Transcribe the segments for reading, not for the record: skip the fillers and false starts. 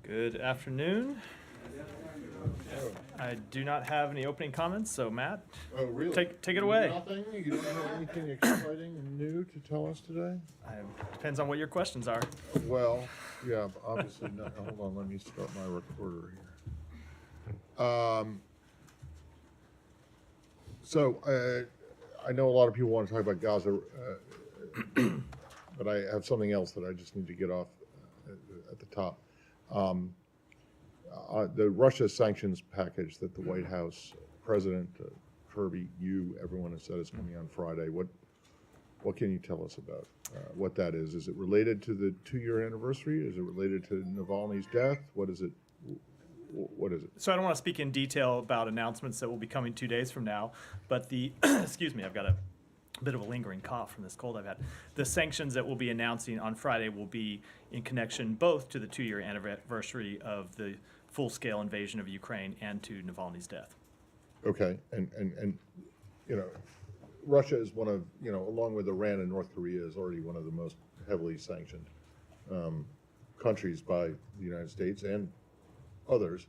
Good afternoon. I do not have any opening comments, so Matt, Oh, really? take it away. Nothing? You don't have anything exciting and new to tell us today? Depends on what your questions are. Well, yeah, obviously not. Hold on, let me start my recorder here. I know a lot of people want to talk about Gaza, but I have something else that I just need to get off at the top. The Russia sanctions package that the White House President Kirby, everyone has said is coming on Friday. What can you tell us about what that is? Is it related to the 2-year anniversary? Is it related to Navalny's death? What is it? What is it? So I don't want to speak in detail about announcements that will be coming 2 days from now, but the, excuse me, I've got a bit of a lingering cough from this cold I've had. The sanctions that we'll be announcing on Friday will be in connection both to the 2-year anniversary of the full-scale invasion of Ukraine and to Navalny's death. Okay, and you know, Russia is one of, along with Iran and North Korea, is already one of the most heavily sanctioned countries by the United States and others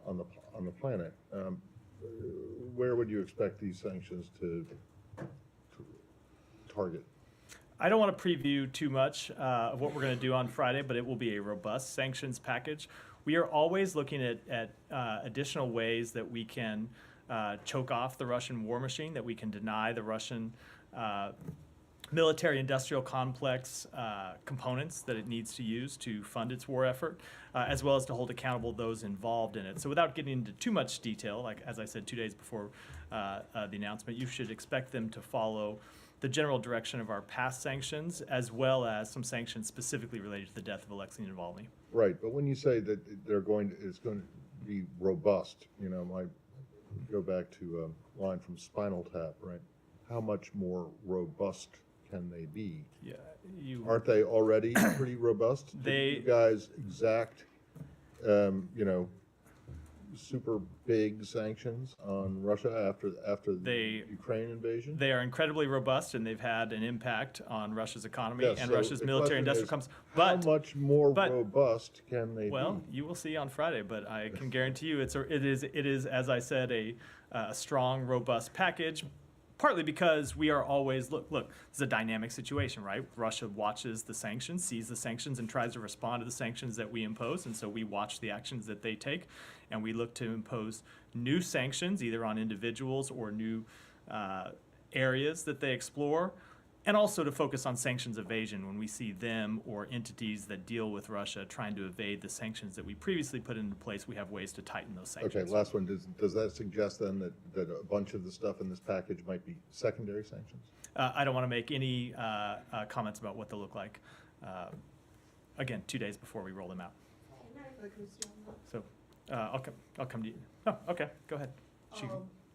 on the planet. Where would you expect these sanctions to target? I don't want to preview too much of what we're going to do on Friday, but it will be a robust sanctions package. We are always looking at additional ways that we can choke off the Russian war machine, that we can deny the Russian military-industrial complex components that it needs to use to fund its war effort, as well as to hold accountable those involved in it. So without getting into too much detail, like as I said 2 days before the announcement, you should expect them to follow the general direction of our past sanctions, as well as some sanctions specifically related to the death of Alexei Navalny. Right, but when you say that it's going to be robust, I go back to a line from Spinal Tap, right? How much more robust can they be? Yeah, aren't they already pretty robust? You guys exact, super big sanctions on Russia after the Ukraine invasion? They are incredibly robust, and they've had an impact on Russia's economy and so Russia's military industrial complex. How much more robust can they be? Well, you will see on Friday, but I can guarantee you it is, as I said, a strong, robust package. Partly because we are always, look, it's a dynamic situation, right? Russia watches the sanctions, sees the sanctions, and tries to respond to the sanctions that we impose. And so we watch the actions that they take, and we look to impose new sanctions, either on individuals or new areas that they explore, and also to focus on sanctions evasion when we see them or entities that deal with Russia trying to evade the sanctions that we previously put into place. We have ways to tighten those sanctions. Okay, last one. Does that suggest then that a bunch of the stuff in this package might be secondary sanctions? I don't want to make any comments about what they'll look like. Again, 2 days before we roll them out. So I'll come to you. Oh, okay, go ahead. She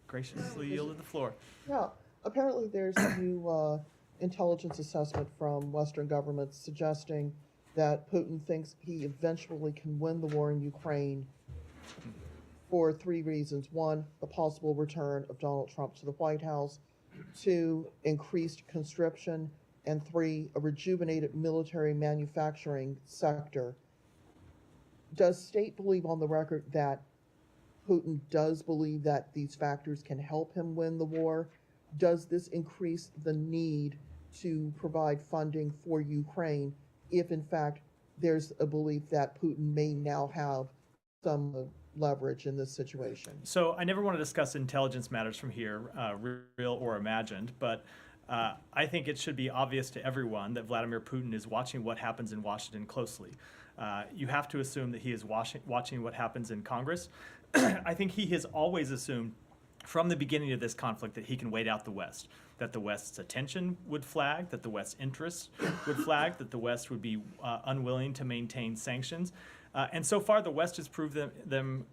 graciously yielded the floor. Yeah, apparently there's a new intelligence assessment from Western governments suggesting that Putin thinks he eventually can win the war in Ukraine for 3 reasons. 1, the possible return of Donald Trump to the White House. 2, increased conscription. And 3, a rejuvenated military manufacturing sector. Does State believe on the record that Putin does believe that these factors can help him win the war? Does this increase the need to provide funding for Ukraine if, in fact, there's a belief that Putin may now have some leverage in this situation? So I never want to discuss intelligence matters from here, real or imagined, but I think it should be obvious to everyone that Vladimir Putin is watching what happens in Washington closely. You have to assume that he is watching what happens in Congress. I think he has always assumed from the beginning of this conflict that he can wait out the West, that the West's attention would flag, that the West's interests would flag, that the West would be unwilling to maintain sanctions. And so far, the West has proved him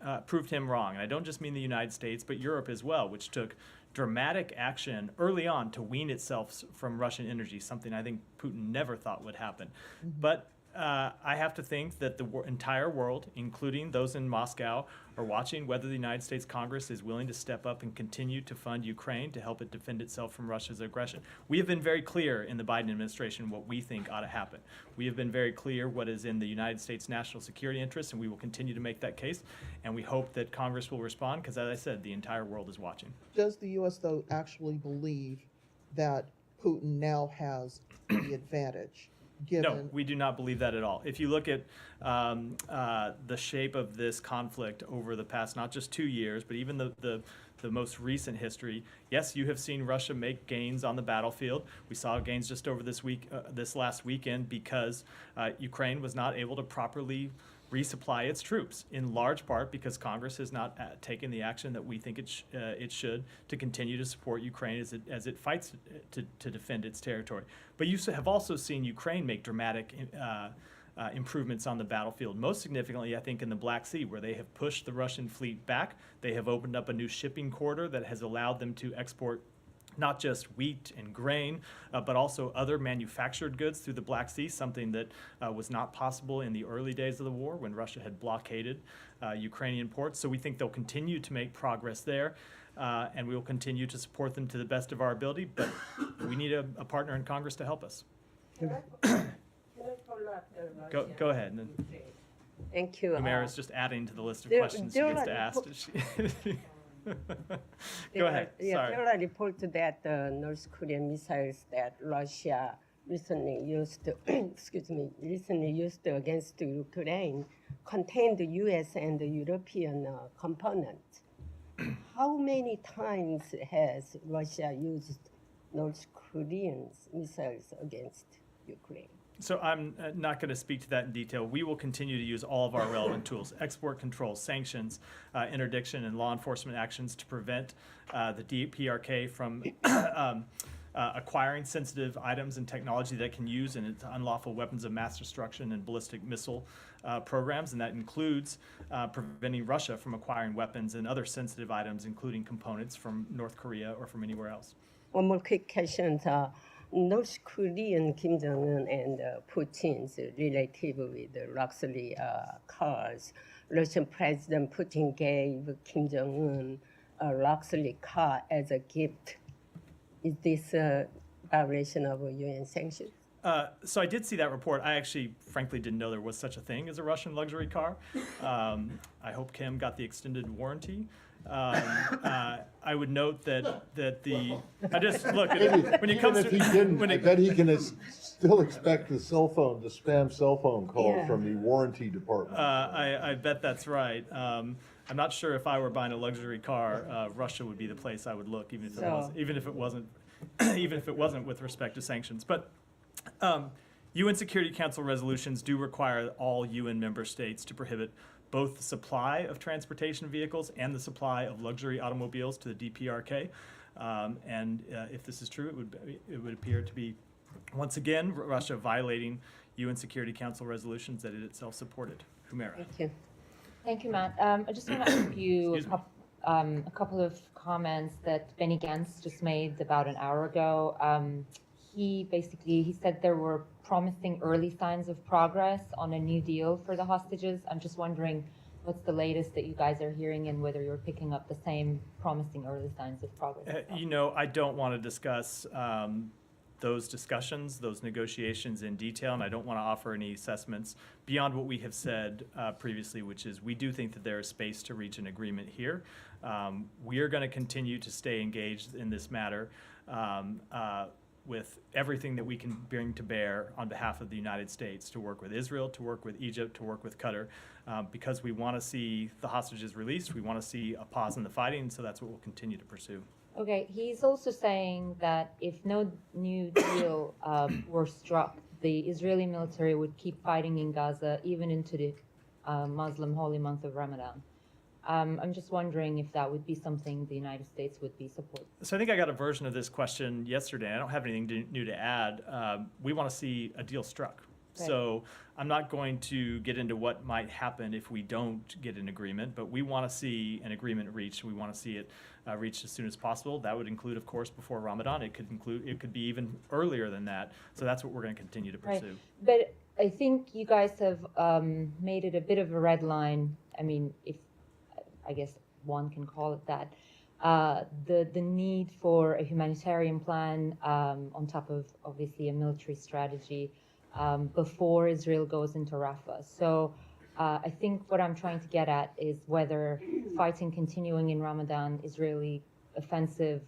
wrong. And I don't just mean the United States, but Europe as well, which took dramatic action early on to wean itself from Russian energy, something I think Putin never thought would happen. But I have to think that the entire world, including those in Moscow, are watching whether the United States Congress is willing to step up and continue to fund Ukraine to help it defend itself from Russia's aggression. We have been very clear in the Biden administration what we think ought to happen. We have been very clear what is in the United States' national security interests, and we will continue to make that case. And we hope that Congress will respond because, as I said, the entire world is watching. Does the U.S., though, actually believe that Putin now has the advantage? No, Given we do not believe that at all. If you look at the shape of this conflict over the past not just 2 years, but even the most recent history, yes, you have seen Russia make gains on the battlefield. We saw gains just over this last weekend because Ukraine was not able to properly resupply its troops, in large part because Congress has not taken the action that we think it should to continue to support Ukraine as it fights to defend its territory. But you have also seen Ukraine make dramatic improvements on the battlefield. Most significantly, I think, in the Black Sea, where they have pushed the Russian fleet back. They have opened up a new shipping corridor that has allowed them to export not just wheat and grain, but also other manufactured goods through the Black Sea, something that was not possible in the early days of the war when Russia had blockaded Ukrainian ports. So we think they'll continue to make progress there, and we will continue to support them to the best of our ability, but we need a partner in Congress to help us. Can I follow up the Russia? Go ahead. And Thank you. Humera is just adding to the list of there- questions she there gets are to ask. There Go ahead. Yeah, Sorry. there are reports that the North Korean missiles that Russia recently used, recently used against Ukraine contained the U.S. and the European components. How many times has Russia used North Korean missiles against Ukraine? So I'm not going to speak to that in detail. We will continue to use all of our relevant tools, export control, sanctions, interdiction, and law enforcement actions to prevent the DPRK from acquiring sensitive items and technology that it can use in its unlawful weapons of mass destruction and ballistic missile programs, and that includes preventing Russia from acquiring weapons and other sensitive items, including components from North Korea or from anywhere else. One more quick question. North Korean Kim Jong-un and Putin's relative with the luxury cars. Russian President Putin gave Kim Jong-un a luxury car as a gift. Is this a violation of UN sanctions? So I did see that report. I actually, frankly, didn't know there was such a thing as a Russian luxury car. I hope Kim got the extended warranty. I would note that the I just look when it comes Even if to he didn't, when I it, bet he can still expect the spam cell phone calls Yeah. from the warranty department. I bet that's right. I'm not sure if I were buying a luxury car, Russia would be the place I would look, even if it wasn't with respect to sanctions. But UN Security Council resolutions do require all UN member states to prohibit both the supply of transportation vehicles and the supply of luxury automobiles to the DPRK. And if this is true, it would appear to be, once again, Russia violating UN Security Council resolutions that it itself supported. Humera. Thank you. Thank you, Matt. I just want to ask you Excuse me. a couple of comments that Benny Gantz just made about an hour ago. He said there were promising early signs of progress on a new deal for the hostages. I'm just wondering what's the latest that you guys are hearing and whether you're picking up the same promising early signs of progress. I don't want to discuss those discussions, those negotiations in detail, and I don't want to offer any assessments beyond what we have said previously, which is we do think that there is space to reach an agreement here. We are going to continue to stay engaged in this matter with everything that we can bring to bear on behalf of the United States to work with Israel, to work with Egypt, to work with Qatar, because we want to see the hostages released. We want to see a pause in the fighting, so that's what we'll continue to pursue. Okay, he's also saying that if no new deal were struck, the Israeli military would keep fighting in Gaza even into the Muslim holy month of Ramadan. I'm just wondering if that would be something the United States would be supporting. So I think I got a version of this question yesterday. I don't have anything new to add. We want to see a deal struck. Right. So I'm not going to get into what might happen if we don't get an agreement, but we want to see an agreement reached. We want to see it reached as soon as possible. That would include, of course, before Ramadan. It could be even earlier than that. So that's what we're going to continue to pursue. Right. But I think you guys have made it a bit of a red line. I mean, if I guess one can call it that. The need for a humanitarian plan on top of obviously a military strategy before Israel goes into Rafah. So I think what I'm trying to get at is whether fighting continuing in Ramadan, Israeli offensive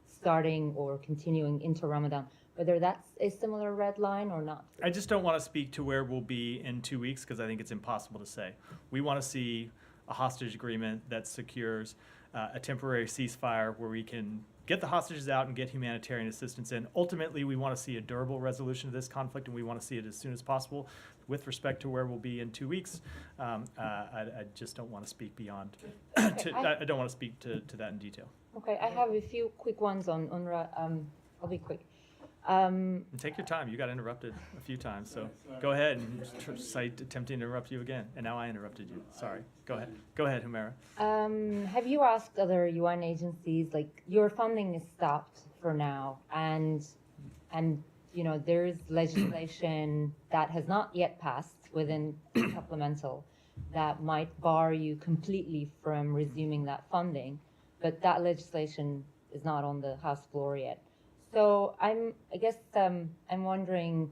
starting or continuing into Ramadan, whether that's a similar red line or not. I just don't want to speak to where we'll be in 2 weeks because I think it's impossible to say. We want to see a hostage agreement that secures a temporary ceasefire where we can get the hostages out and get humanitarian assistance in. Ultimately, we want to see a durable resolution of this conflict, and we want to see it as soon as possible. With respect to where we'll be in 2 weeks, I just don't want to speak beyond. I don't want to speak to that in detail. Okay, I have a few quick ones on UNRWA. I'll be quick. And take your time. You got interrupted a few times, so go ahead and cite attempting to interrupt you again. And now I interrupted you. Sorry. Go ahead. Go ahead, Humaira. Have you asked other UN agencies, like your funding is stopped for now, and you know there's legislation that has not yet passed within supplemental that might bar you completely from resuming that funding, but that legislation is not on the House floor yet. So I guess I'm wondering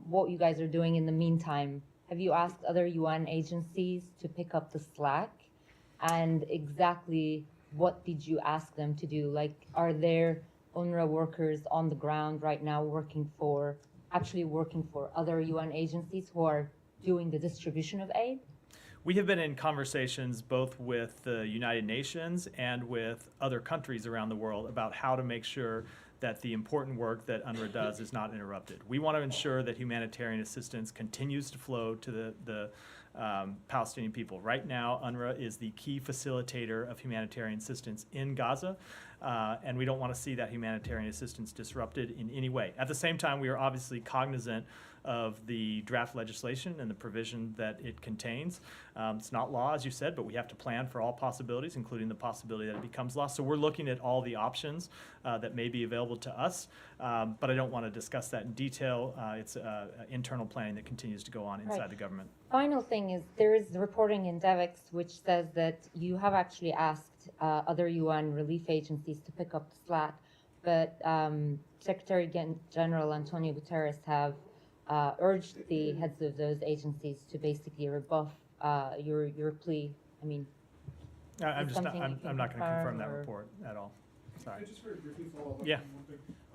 what you guys are doing in the meantime. Have you asked other UN agencies to pick up the slack? And exactly what did you ask them to do? Like, are there UNRWA workers on the ground right now actually working for other UN agencies who are doing the distribution of aid? We have been in conversations both with the United Nations and with other countries around the world about how to make sure that the important work that UNRWA does is not interrupted. We want to ensure that humanitarian assistance continues to flow to the Palestinian people. Right now, UNRWA is the key facilitator of humanitarian assistance in Gaza, and we don't want to see that humanitarian assistance disrupted in any way. At the same time, we are obviously cognizant of the draft legislation and the provision that it contains. It's not law, as you said, but we have to plan for all possibilities, including the possibility that it becomes law. So we're looking at all the options that may be available to us, but I don't want to discuss that in detail. It's internal planning that continues to go on inside the government. Final thing is there is reporting in DEVEX which says that you have actually asked other UN relief agencies to pick up the slack, but Secretary General Antonio Guterres have urged the heads of those agencies to basically rebuff your plea. I mean, I'm not going to confirm that or... report at all. Sorry. Can I just very briefly follow up Yeah.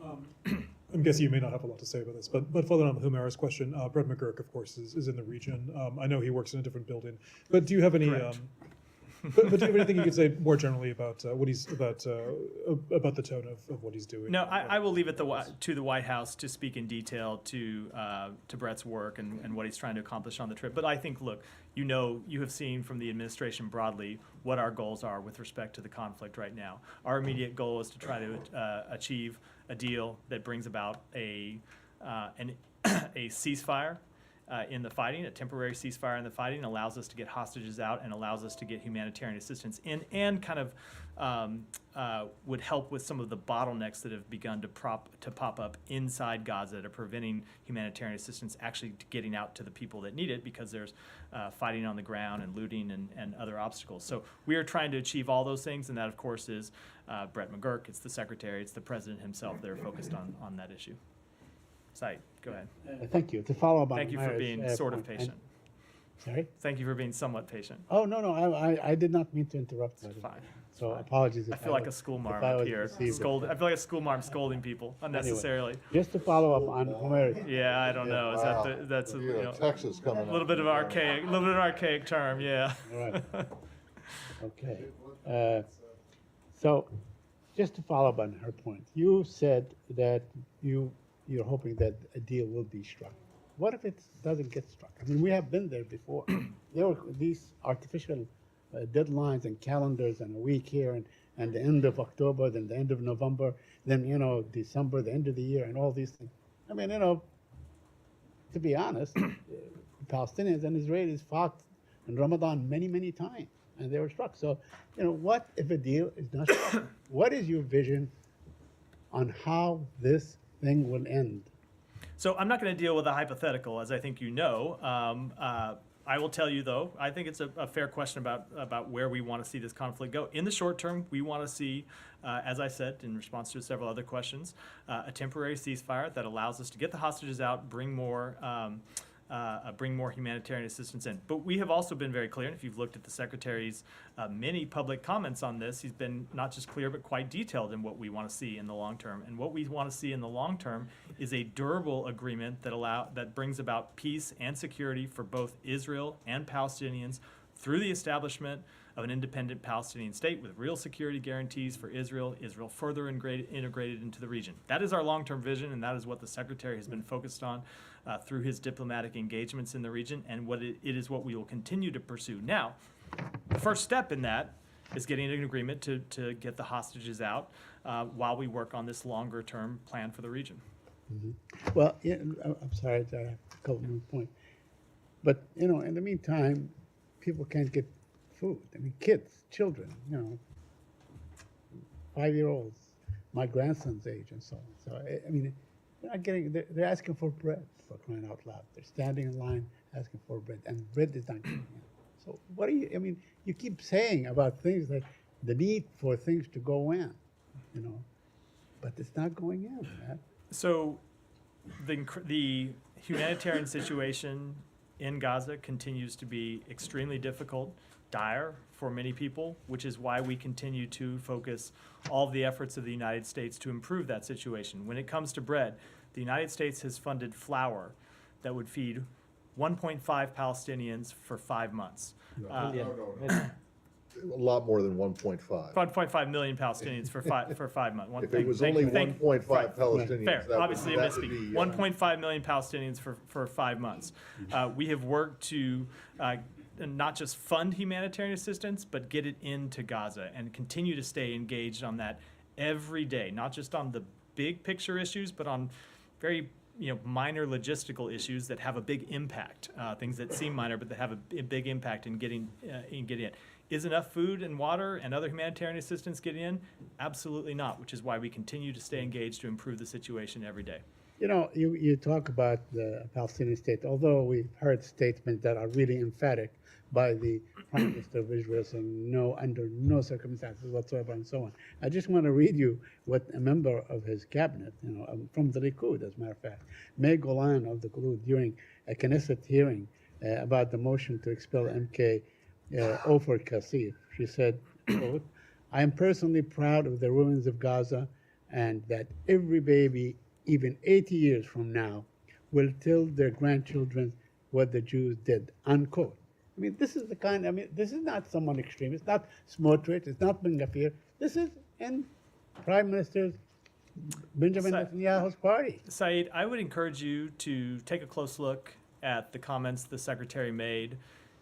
on one thing? I'm guessing you may not have a lot to say about this, but following on Humaira's question, Brett McGurk, of course, is in the region. I know he works in a different building, but do you have any? But do you have anything you could say more generally about what he's about the tone of what he's doing? No, I will leave it to the White House to speak in detail to Brett's work and what he's trying to accomplish on the trip. But I think, look, you have seen from the administration broadly what our goals are with respect to the conflict right now. Our immediate goal is to try to achieve a deal that brings about a ceasefire in the fighting, a temporary ceasefire in the fighting, allows us to get hostages out and allows us to get humanitarian assistance in, and kind of would help with some of the bottlenecks that have begun to pop up inside Gaza that are preventing humanitarian assistance actually getting out to the people that need it, because there's fighting on the ground and looting and other obstacles. So we are trying to achieve all those things, and that, of course, is Brett McGurk, it's the Secretary, it's the President himself that are focused on that issue. Said, go ahead. Thank you. To follow up on Thank you for being Humaira's sort of point, patient. Sorry? Thank you for being somewhat patient. Oh, no, I did not mean to interrupt. It's fine. So apologies. I feel like a schoolmarm if I up was here. deceived. I feel like a schoolmarm scolding people unnecessarily. Just to follow up on Humaira's. Yeah, I don't know. Is Wow. that's a Texas coming up. little bit of archaic term, yeah. All right. Okay. So just to follow up on her point, you said that you're hoping that a deal will be struck. What if it doesn't get struck? I mean, we have been there before. There were these artificial deadlines and calendars, and a week here, and the end of October, then the end of November, then, December, the end of the year, and all these things. I mean, to be honest, Palestinians and Israelis fought in Ramadan many, many times, and they were struck. So, what if a deal is not struck? What is your vision on how this thing will end? So I'm not going to deal with a hypothetical, as I think you know. I will tell you, though, I think it's a fair question about where we want to see this conflict go. In the short term, we want to see, as I said in response to several other questions, a temporary ceasefire that allows us to get the hostages out, bring more humanitarian assistance in. But we have also been very clear, and if you've looked at the Secretary's many public comments on this, he's been not just clear but quite detailed in what we want to see in the long term. And what we want to see in the long term is a durable agreement that brings about peace and security for both Israel and Palestinians through the establishment of an independent Palestinian state with real security guarantees for Israel further integrated into the region. That is our long-term vision, and that is what the Secretary has been focused on through his diplomatic engagements in the region, and it is what we will continue to pursue. Now, the first step in that is getting an agreement to get the hostages out while we work on this longer-term plan for the region. Well, yeah, I'm sorry, I have a couple more points. But, in the meantime, people can't get food. I mean, kids, children, 5-year-olds, my grandson's age and so on. So, I mean, they're asking for bread, for crying out loud. They're standing in line asking for bread, and bread is not getting in. So you keep saying about things like the need for things to go in, but it's not going in, man. So the humanitarian situation in Gaza continues to be extremely difficult, dire for many people, which is why we continue to focus all of the efforts of the United States to improve that situation. When it comes to bread, the United States has funded flour that would feed 1.5 Palestinians for 5 months. A lot more than 1.5. 1.5 million Palestinians for 5 months. If it was only 1.5 Palestinians, Fair, that obviously a would be, misspeak. 1.5 million Palestinians for 5 months. We have worked to not just fund humanitarian assistance, but get it into Gaza and continue to stay engaged on that every day, not just on the big picture issues, but on very minor logistical issues that have a big impact, things that seem minor but that have a big impact in getting in. Is enough food and water and other humanitarian assistance getting in? Absolutely not, which is why we continue to stay engaged to improve the situation every day. You talk about the Palestinian state, although we've heard statements that are really emphatic by the Prime Minister of Israel saying no, under no circumstances whatsoever, and so on. I just want to read you what a member of his cabinet, from the Likud, as a matter of fact, May Golan of the Likud, during a Knesset hearing about the motion to expel MK Ofer Kassif, she said, quote, "I am personally proud of the ruins of Gaza, and that every baby, even 80 years from now, will tell their grandchildren what the Jews did," unquote. I mean, this is this is not someone extreme. It's not Smotrich. It's not Ben Gvir. This is in Prime Minister Benjamin Netanyahu's party. Saeed, I would encourage you to take a close look at the comments the Secretary made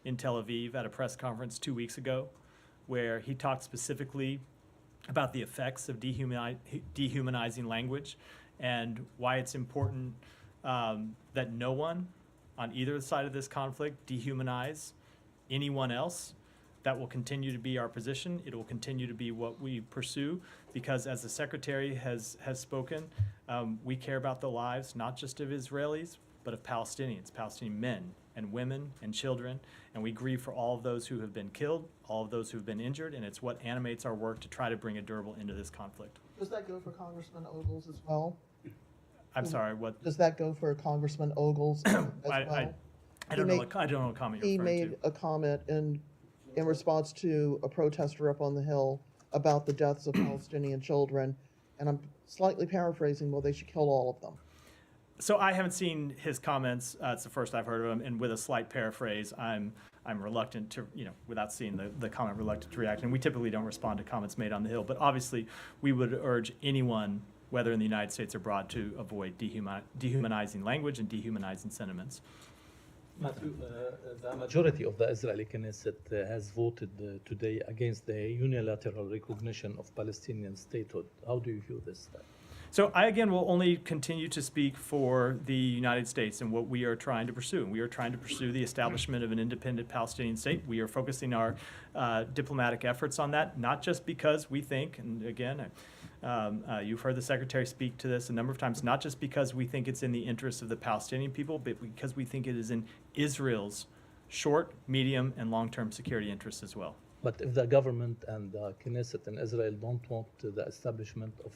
in Tel Aviv at a press conference 2 weeks ago, where he talked specifically about the effects of dehumanizing language and why it's important that no one on either side of this conflict dehumanize anyone else. That will continue to be our position. It will continue to be what we pursue, because as the Secretary has spoken, we care about the lives not just of Israelis, but of Palestinians, Palestinian men and women and children, and we grieve for all of those who have been killed, all of those who have been injured, and it's what animates our work to try to bring a durable end to this conflict. Does that go for Congressman Ogles as well? I'm sorry, what? Does that go for Congressman Ogles as well? I don't know what comment you're He referring made to. a comment in response to a protester up on the Hill about the deaths of Palestinian children, and I'm slightly paraphrasing, well, they should kill all of them. So I haven't seen his comments. It's the first I've heard of him, and with a slight paraphrase, I'm reluctant to, without seeing the comment, reluctant to react. And we typically don't respond to comments made on the Hill, but obviously we would urge anyone, whether in the United States or abroad, to avoid dehumanizing language and dehumanizing sentiments. Matthew, the majority of the Israeli Knesset has voted today against the unilateral recognition of Palestinian statehood. How do you view this? So I, again, will only continue to speak for the United States and what we are trying to pursue. And we are trying to pursue the establishment of an independent Palestinian state. We are focusing our diplomatic efforts on that, not just because we think, and again, You've heard the Secretary speak to this a number of times, not just because we think it's in the interest of the Palestinian people, but because we think it is in Israel's short, medium, and long-term security interests as well. But if the government and the Knesset in Israel don't want the establishment of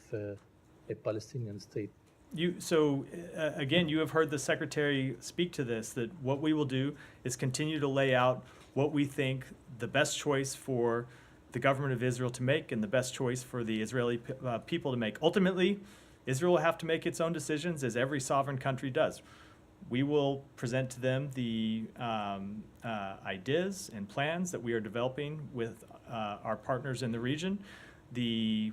a Palestinian state, Again, you have heard the Secretary speak to this, that what we will do is continue to lay out what we think the best choice for the government of Israel to make and the best choice for the Israeli people to make. Ultimately, Israel will have to make its own decisions, as every sovereign country does. We will present to them the ideas and plans that we are developing with our partners in the region, the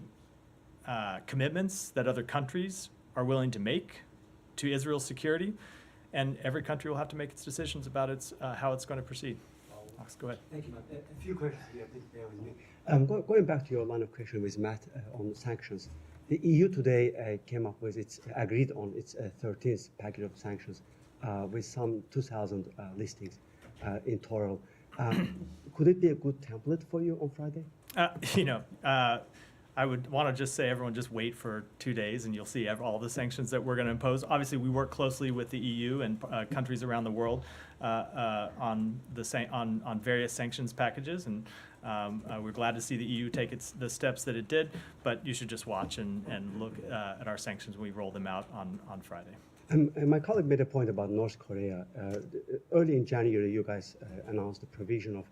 commitments that other countries are willing to make to Israel's security, and every country will have to make its decisions about how it's going to proceed. Max, go ahead. Thank you, Matt. A few questions here, please bear with me. Going back to your line of question with Matt on sanctions, the EU today agreed on its 13th package of sanctions with some 2,000 listings in total. Could it be a good template for you on Friday? I would want to just say, everyone just wait for 2 days and you'll see all the sanctions that we're going to impose. Obviously, we work closely with the EU and countries around the world on various sanctions packages, and we're glad to see the EU take the steps that it did, but you should just watch and look at our sanctions when we roll them out on Friday. And my colleague made a point about North Korea. Early in January, you guys announced the provision of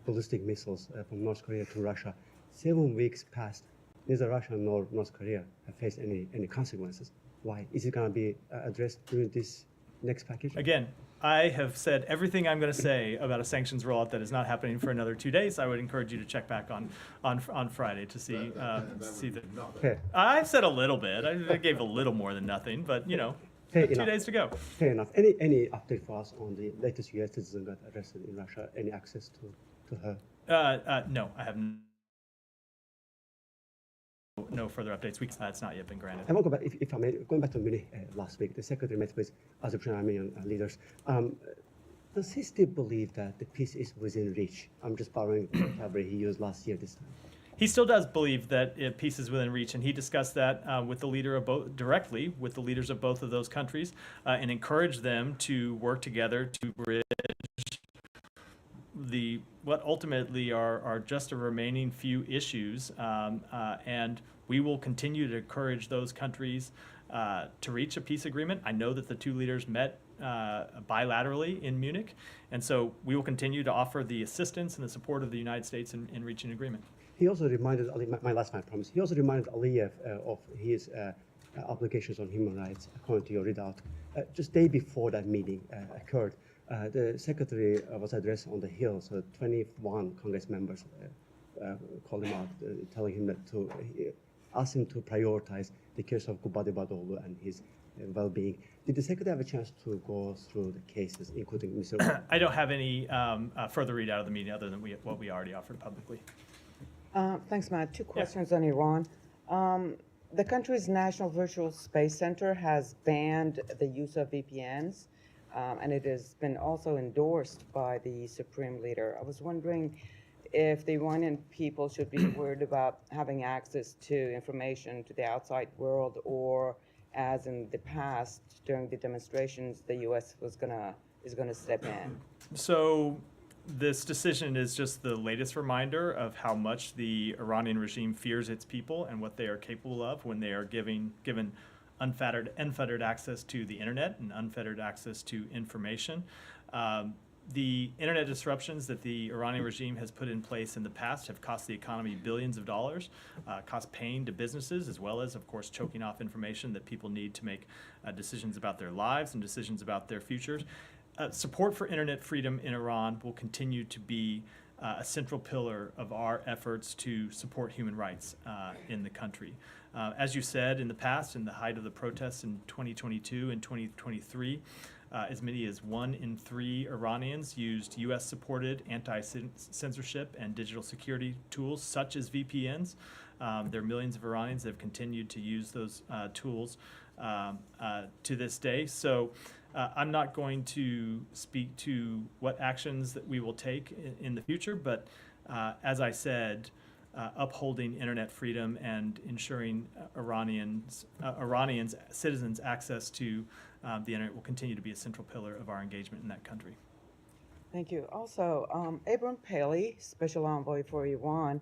ballistic missiles from North Korea to Russia. 7 weeks passed. Neither Russia nor North Korea have faced any consequences. Why? Is it going to be addressed during this next package? Again, I have said everything I'm going to say about a sanctions rollout that is not happening for another 2 days. I would encourage you to check back on Friday to see the. Okay. I've said a little bit. I gave a little more than nothing, but Fair 2 enough. days to go. Fair enough. Any update for us on the latest U.S. citizen got arrested in Russia? Any access to her? No, I have no further updates. It's not yet been granted. I want to go back, if I may, going back to Munich last week, the Secretary met with Azerbaijan Armenian leaders. Does he still believe that the peace is within reach? I'm just borrowing the vocabulary he used last year this time. He still does believe that peace is within reach, and he discussed that with the leader of directly with the leaders of both of those countries, and encouraged them to work together to bridge what ultimately are just a remaining few issues, and we will continue to encourage those countries to reach a peace agreement. I know that the two leaders met bilaterally in Munich, and so we will continue to offer the assistance and the support of the United States in reaching an agreement. He also reminded, my last one, I promise, he also reminded Aliyev of his obligations on human rights, according to your readout. Just day before that meeting occurred, the Secretary was addressed on the Hill, so 21 Congress members called him out, telling him that ask him to prioritize the case of Gubade Badoglu and his well-being. Did the Secretary have a chance to go through the cases, including Mr. I don't have any further readout of the meeting other than what we already offered publicly. Thanks, Matt. Two questions on Iran. The country's National Virtual Space Center has banned the use of VPNs, and it has been also endorsed by the Supreme Leader. I was wondering if the Iranian people should be worried about having access to information to the outside world, or as in the past during the demonstrations, the U.S. is going to step in. So this decision is just the latest reminder of how much the Iranian regime fears its people and what they are capable of when they are given unfettered access to the internet and unfettered access to information. The internet disruptions that the Iranian regime has put in place in the past have cost the economy billions of dollars, cost pain to businesses, as well as, of course, choking off information that people need to make decisions about their lives and decisions about their futures. Support for internet freedom in Iran will continue to be a central pillar of our efforts to support human rights in the country. As you said, in the past, in the height of the protests in 2022 and 2023, as many as 1 in 3 Iranians used U.S.-supported anti-censorship and digital security tools, such as VPNs. There are millions of Iranians that have continued to use those tools to this day. So I'm not going to speak to what actions that we will take in the future, but as I said, upholding internet freedom and ensuring Iranians, citizens access to the internet will continue to be a central pillar of our engagement in that country. Thank you. Also, Abram Paley, Special Envoy for Iran,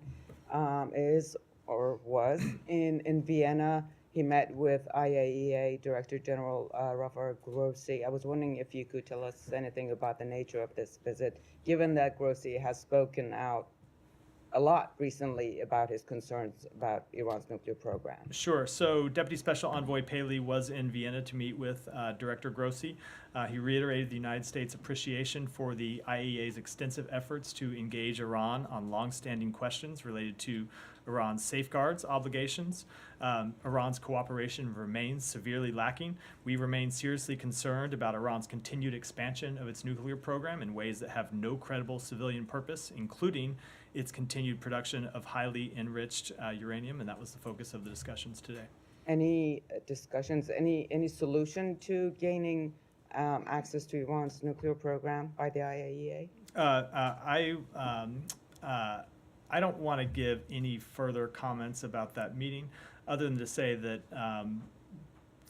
is or was in Vienna. He met with IAEA Director General Rafael Grossi. I was wondering if you could tell us anything about the nature of this visit, given that Grossi has spoken out a lot recently about his concerns about Iran's nuclear program. Sure. So Deputy Special Envoy Paley was in Vienna to meet with Director Grossi. He reiterated the United States' appreciation for the IAEA's extensive efforts to engage Iran on longstanding questions related to Iran's safeguards obligations. Iran's cooperation remains severely lacking. We remain seriously concerned about Iran's continued expansion of its nuclear program in ways that have no credible civilian purpose, including its continued production of highly enriched uranium, and that was the focus of the discussions today. Any discussions, any solution to gaining access to Iran's nuclear program by the IAEA? I don't want to give any further comments about that meeting, other than to say that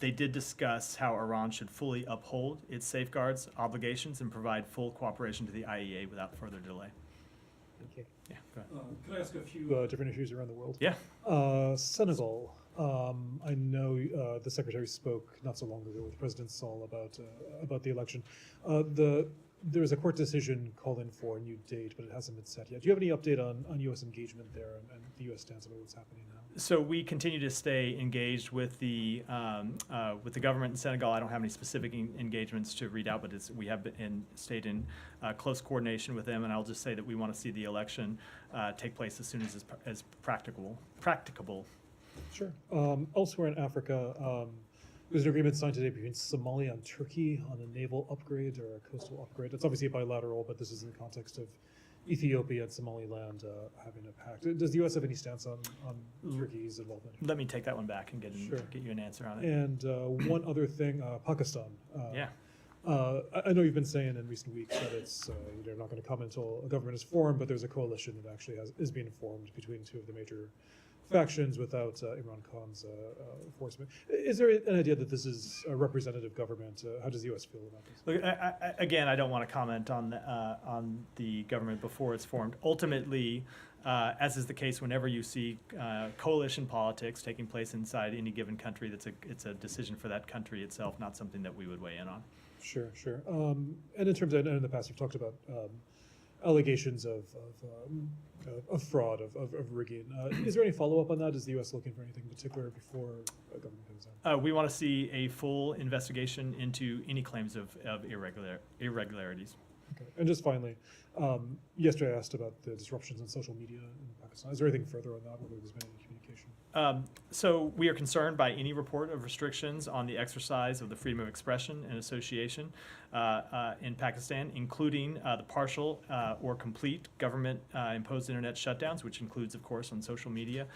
they did discuss how Iran should fully uphold its safeguards obligations and provide full cooperation to the IAEA without further delay. Thank you. Yeah, go ahead. Can I ask a few different issues around the world? Yeah. Senegal. I know the secretary spoke not so long ago with President Sall about the election. There was a court decision called in for a new date, but it hasn't been set yet. Do you have any update on U.S. engagement there and the U.S. stance about what's happening now? So we continue to stay engaged with the government in Senegal. I don't have any specific engagements to read out, but we have stayed in close coordination with them, and I'll just say that we want to see the election take place as soon as practicable. Sure. Elsewhere in Africa, there's an agreement signed today between Somalia and Turkey on a naval upgrade or a coastal upgrade. It's obviously bilateral, but this is in the context of Ethiopia and Somaliland having a pact. Does the U.S. have any stance on Turkey's involvement? Let me take that one back and get you an answer on it. And one other thing, Pakistan. Yeah. I know you've been saying in recent weeks that you're not going to comment until a government is formed, but there's a coalition that actually is being formed between two of the major factions without Imran Khan's enforcement. Is there an idea that this is a representative government? How does the U.S. feel about this? Look, again, I don't want to comment on the government before it's formed. Ultimately, as is the case whenever you see coalition politics taking place inside any given country, it's a decision for that country itself, not something that we would weigh in on. Sure. And in terms of, in the past, you've talked about allegations of fraud, of rigging. Is there any follow-up on that? Is the U.S. looking for anything particular before a government comes in? We want to see a full investigation into any claims of irregularities. Okay. And just finally, yesterday I asked about the disruptions in social media in Pakistan. Is there anything further on that, whether there's been any communication? So we are concerned by any report of restrictions on the exercise of the freedom of expression and association in Pakistan, including the partial or complete government-imposed internet shutdowns, which includes, of course, on social media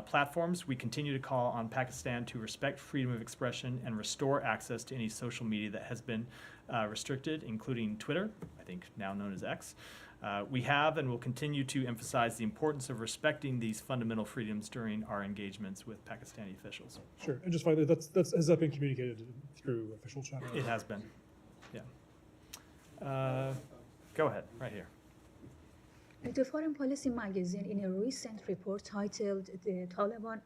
platforms. We continue to call on Pakistan to respect freedom of expression and restore access to any social media that has been restricted, including Twitter, I think now known as X. We have and will continue to emphasize the importance of respecting these fundamental freedoms during our engagements with Pakistani officials. Sure. And just finally, has that been communicated through official channels? It has been, yeah. Go ahead, right here. The Foreign Policy magazine, in a recent report titled "The Taliban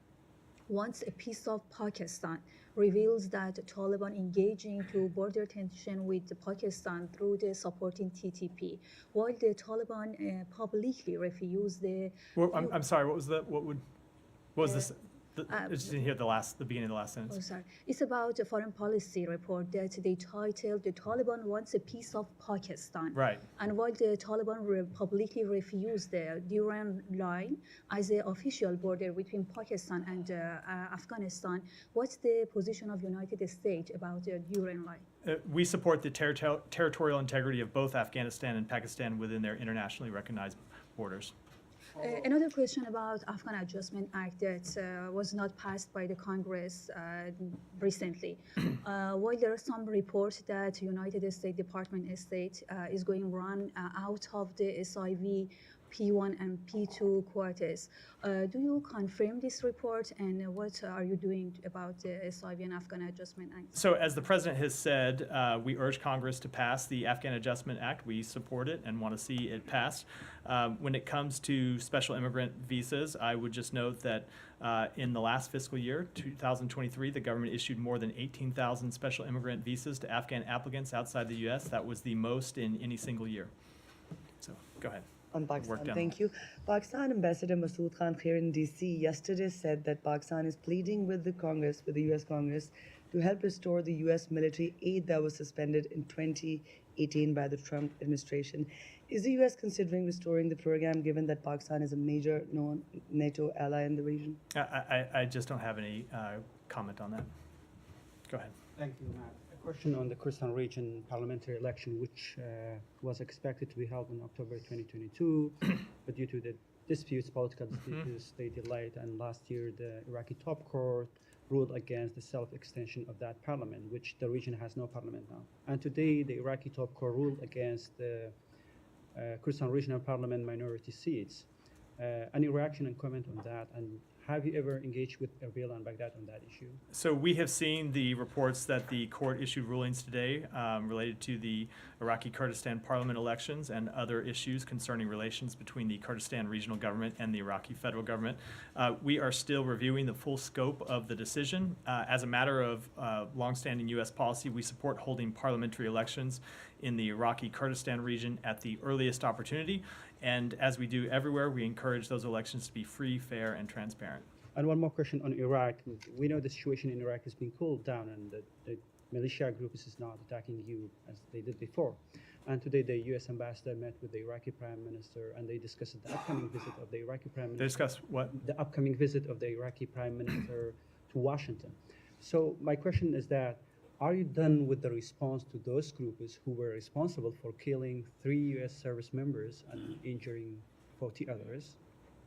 Wants a Piece of Pakistan," reveals that the Taliban engaging to border tension with Pakistan through the supporting TTP, while the Taliban publicly refused the. Well, I'm sorry. What was this? I just didn't hear the beginning of the last sentence. Oh, sorry. It's about a foreign policy report that they titled "The Taliban Wants a Piece of Pakistan." Right. And while the Taliban publicly refused the Durand line as the official border between Pakistan and Afghanistan, what's the position of United States about the Durand line? We support the territorial integrity of both Afghanistan and Pakistan within their internationally recognized borders. Another question about Afghan Adjustment Act that was not passed by the Congress recently. While there are some reports that United States Department of State is going to run out of the SIV P1 and P2 quotas. Do you confirm this report, and what are you doing about the SIV and Afghan Adjustment Act? So as the president has said, we urge Congress to pass the Afghan Adjustment Act. We support it and want to see it passed. When it comes to special immigrant visas, I would just note that in the last fiscal year, 2023, the government issued more than 18,000 special immigrant visas to Afghan applicants outside the U.S. That was the most in any single year. So go ahead. On Pakistan, down thank you. Pakistan Ambassador Masood Khan here in DC yesterday said that Pakistan is pleading with the Congress, with the US Congress, to help restore the US military aid that was suspended in 2018 by the Trump administration. Is the US considering restoring the program given that Pakistan is a major NATO ally in the region? I just don't have any comment on that. Go ahead. Thank you, Matt. A question on the Kurdistan region parliamentary election, which was expected to be held in October 2022, but due to the disputes, political disputes, they delayed. And last year, the Iraqi top court ruled against the self-extension of that parliament, which the region has no parliament now. And today, the Iraqi top court ruled against the Kurdistan regional parliament minority seats. Any reaction and comment on that? And have you ever engaged with Erbil and Baghdad on that issue? So we have seen the reports that the court issued rulings today related to the Iraqi Kurdistan parliament elections and other issues concerning relations between the Kurdistan regional government and the Iraqi federal government. We are still reviewing the full scope of the decision. As a matter of longstanding U.S. policy, we support holding parliamentary elections in the Iraqi Kurdistan region at the earliest opportunity. And as we do everywhere, we encourage those elections to be free, fair, and transparent. And one more question on Iraq. We know the situation in Iraq has been cooled down, and the militia group is not attacking you as they did before. And today, the U.S. ambassador met with the Iraqi prime minister, and they discussed the upcoming visit of the Iraqi prime minister. They discussed what? The upcoming visit of the Iraqi prime minister to Washington. So my question is that, are you done with the response to those groups who were responsible for killing 3 U.S. service members and injuring 40 others?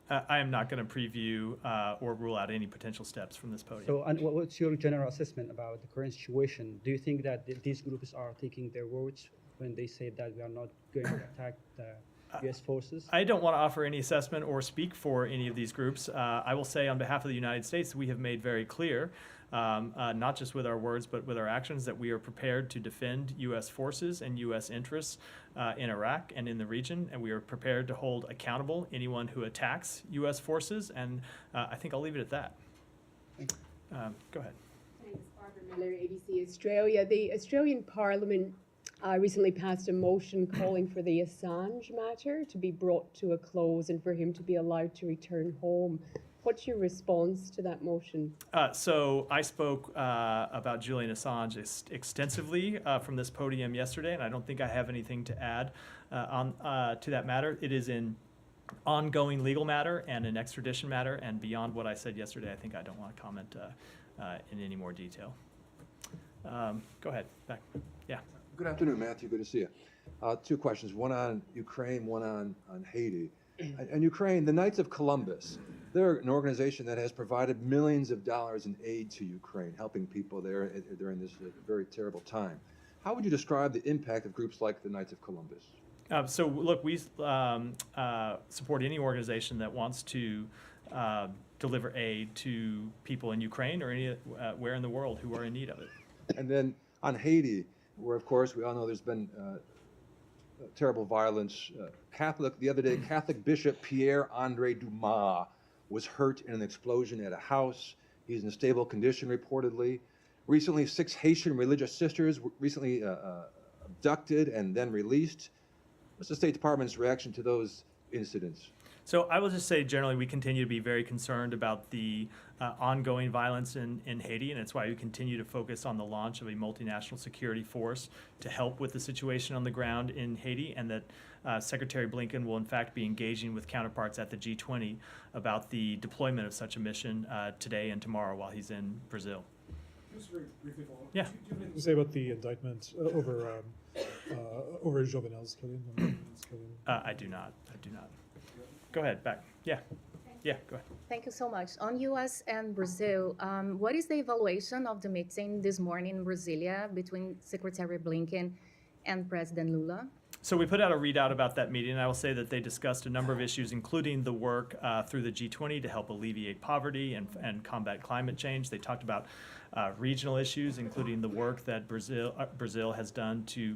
I am not going to preview or rule out any potential steps from this podium. So, and what's your general assessment about the current situation? Do you think that these groups are taking their words when they say that we are not going to attack the U.S. forces? I don't want to offer any assessment or speak for any of these groups. I will say on behalf of the United States, we have made very clear, not just with our words, but with our actions, that we are prepared to defend U.S. forces and U.S. interests in Iraq and in the region, and we are prepared to hold accountable anyone who attacks U.S. forces, and I think I'll leave it at that. Go ahead. Thanks, Barbara Miller, ABC Australia. The Australian Parliament recently passed a motion calling for the Assange matter to be brought to a close and for him to be allowed to return home. What's your response to that motion? So I spoke about Julian Assange extensively from this podium yesterday, and I don't think I have anything to add to that matter. It is an ongoing legal matter and an extradition matter, and beyond what I said yesterday, I think I don't want to comment in any more detail. Go ahead, back. Yeah. Good afternoon, Matthew. Good to see you. 2 questions, one on Ukraine, one on Haiti. And Ukraine, the Knights of Columbus, they're an organization that has provided millions of dollars in aid to Ukraine, helping people there during this very terrible time. How would you describe the impact of groups like the Knights of Columbus? So look, we support any organization that wants to deliver aid to people in Ukraine or anywhere in the world who are in need of it. And then on Haiti, where of course we all know there's been terrible violence. The other day, Catholic Bishop Pierre-Andre Dumas was hurt in an explosion at a house. He's in a stable condition, reportedly. Recently, 6 Haitian religious sisters were recently abducted and then released. What's the State Department's reaction to those incidents? So I will just say generally we continue to be very concerned about the ongoing violence in Haiti, and it's why we continue to focus on the launch of a multinational security force to help with the situation on the ground in Haiti, and that Secretary Blinken will in fact be engaging with counterparts at the G20 about the deployment of such a mission today and tomorrow while he's in Brazil. Just very briefly follow up. Yeah. Do you have anything to say about the indictment over Jovenel's killing? I do not. Go ahead, back. Yeah, go ahead. Thank you so much. On U.S. and Brazil, what is the evaluation of the meeting this morning in Brasilia between Secretary Blinken and President Lula? So we put out a readout about that meeting, and I will say that they discussed a number of issues, including the work through the G20 to help alleviate poverty and combat climate change. They talked about regional issues, including the work that Brazil has done to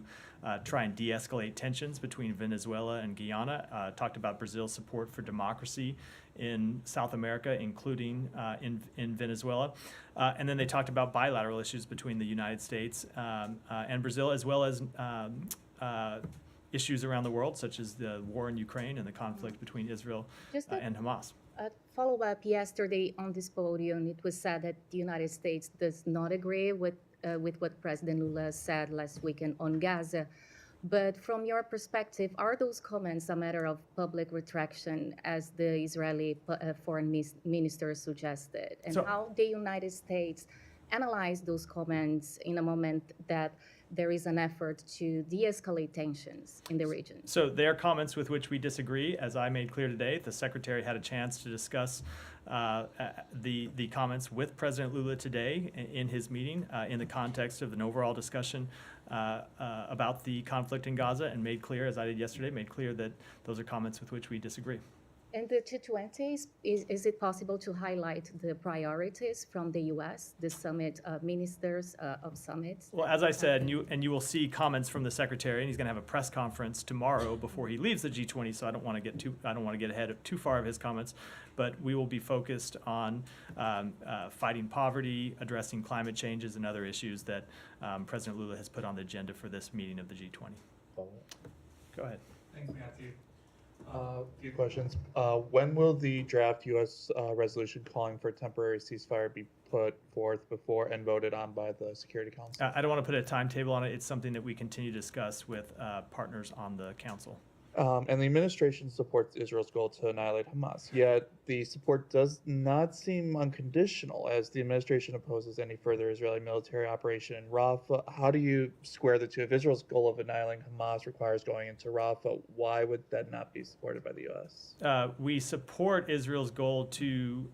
try and de-escalate tensions between Venezuela and Guyana. Talked about Brazil's support for democracy in South America, including in Venezuela. And then they talked about bilateral issues between the United States and Brazil, as well as issues around the world, such as the war in Ukraine and the conflict between Israel and Hamas. A follow-up, yesterday on this podium, it was said that the United States does not agree with what President Lula said last weekend on Gaza. But from your perspective, are those comments a matter of public retraction, as the Israeli foreign minister suggested? And how the United States analyze those comments in a moment that there is an effort to de-escalate tensions in the region? So they are comments with which we disagree. As I made clear today, the Secretary had a chance to discuss the comments with President Lula today in his meeting in the context of an overall discussion about the conflict in Gaza, and made clear, as I did yesterday, made clear that those are comments with which we disagree. And the G20, is it possible to highlight the priorities from the U.S., the summit ministers of summits? Well, as I said, and you will see comments from the Secretary, and he's going to have a press conference tomorrow before he leaves the G20. So I don't want to get ahead of too far of his comments, but we will be focused on fighting poverty, addressing climate changes, and other issues that President Lula has put on the agenda for this meeting of the G20. Go ahead. Thanks, Matthew. A few questions. When will the draft U.S. resolution calling for a temporary ceasefire be put forth before and voted on by the Security Council? I don't want to put a timetable on it. It's something that we continue to discuss with partners on the Council. And the administration supports Israel's goal to annihilate Hamas, yet the support does not seem unconditional, as the administration opposes any further Israeli military operation in Rafah. How do you square the two? If Israel's goal of annihilating Hamas requires going into Rafah, why would that not be supported by the U.S.? We support Israel's goal to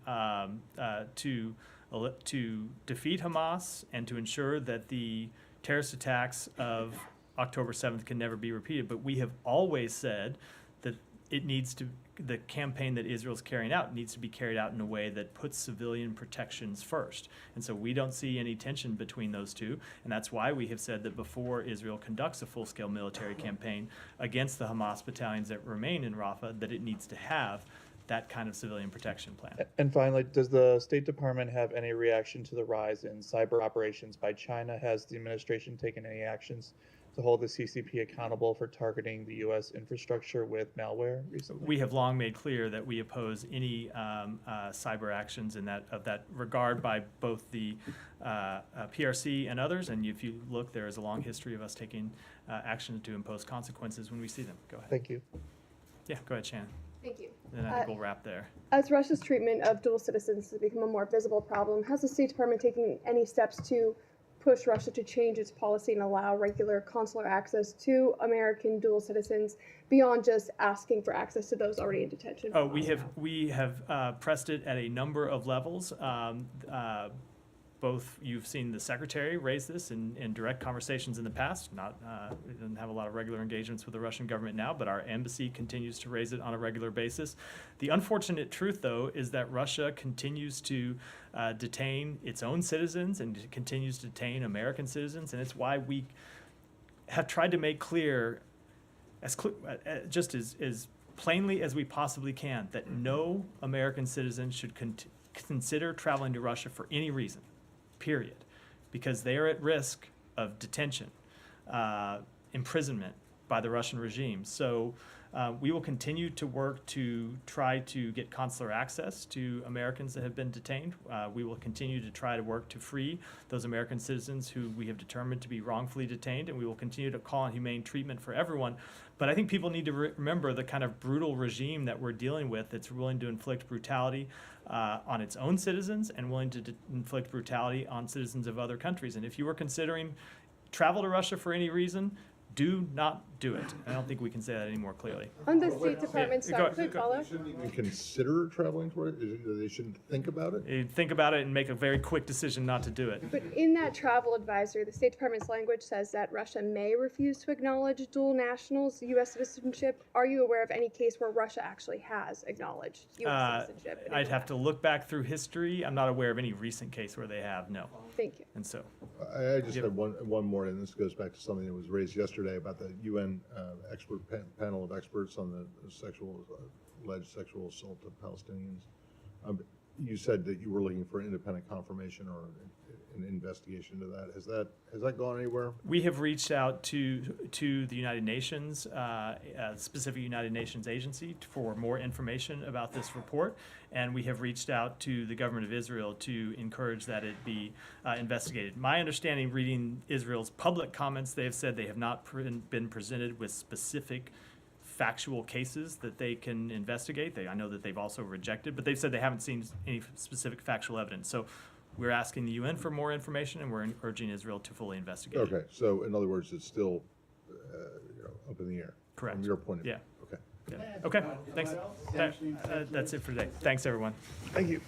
defeat Hamas and to ensure that the terrorist attacks of October 7th can never be repeated. But we have always said that the campaign that Israel's carrying out needs to be carried out in a way that puts civilian protections first. And so we don't see any tension between those two. And that's why we have said that before Israel conducts a full-scale military campaign against the Hamas battalions that remain in Rafah, that it needs to have that kind of civilian protection plan. And finally, does the State Department have any reaction to the rise in cyber operations by China? Has the administration taken any actions to hold the CCP accountable for targeting the U.S. infrastructure with malware recently? We have long made clear that we oppose any cyber actions in that regard by both the PRC and others. And if you look, there is a long history of us taking action to impose consequences when we see them. Go ahead. Thank you. Yeah, go ahead, Shannon. Thank you. And I think we'll wrap there. As Russia's treatment of dual citizens has become a more visible problem, has the State Department taken any steps to push Russia to change its policy and allow regular consular access to American dual citizens beyond just asking for access to those already in detention? Oh, we have pressed it at a number of levels. Both, you've seen the Secretary raise this in direct conversations in the past. We didn't have a lot of regular engagements with the Russian government now, but our embassy continues to raise it on a regular basis. The unfortunate truth, though, is that Russia continues to detain its own citizens and continues to detain American citizens, and it's why we have tried to make clear, just as plainly as we possibly can, that no American citizen should consider traveling to Russia for any reason. Period, because they are at risk of detention, imprisonment by the Russian regime. So we will continue to work to try to get consular access to Americans that have been detained. We will continue to try to work to free those American citizens who we have determined to be wrongfully detained, and we will continue to call on humane treatment for everyone. But I think people need to remember the kind of brutal regime that we're dealing with that's willing to inflict brutality on its own citizens and willing to inflict brutality on citizens of other countries. And if you were considering travel to Russia for any reason, do not do it. I don't think we can say that any more clearly. On the State Department Yeah, side, quick go- follow. Shouldn't even consider traveling toward it? Is it that they shouldn't think about it? You think about it and make a very quick decision not to do it. But in that travel advisory, the State Department's language says that Russia may refuse to acknowledge dual nationals' U.S. citizenship. Are you aware of any case where Russia actually has acknowledged U.S. citizenship? in I'd any have to way? look back through history. I'm not aware of any recent case where they have, no. Thank you. And so, I just have one more, and this goes back to something that was raised yesterday about the UN expert panel of experts on the alleged sexual assault of Palestinians. You said that you were looking for independent confirmation or an investigation into that. Has that gone anywhere? we have reached out to the United Nations, a specific United Nations agency for more information about this report, and we have reached out to the government of Israel to encourage that it be investigated. My understanding, reading Israel's public comments, they have said they have not been presented with specific factual cases that they can investigate. I know that they've also rejected, but they've said they haven't seen any specific factual evidence. So we're asking the UN for more information, and we're urging Israel to fully investigate it. Okay, so in other words, it's still up in the air. Correct. From your point of view. Yeah. Okay. Yeah. Okay, thanks. That's it for today. Thanks, everyone. Thank you.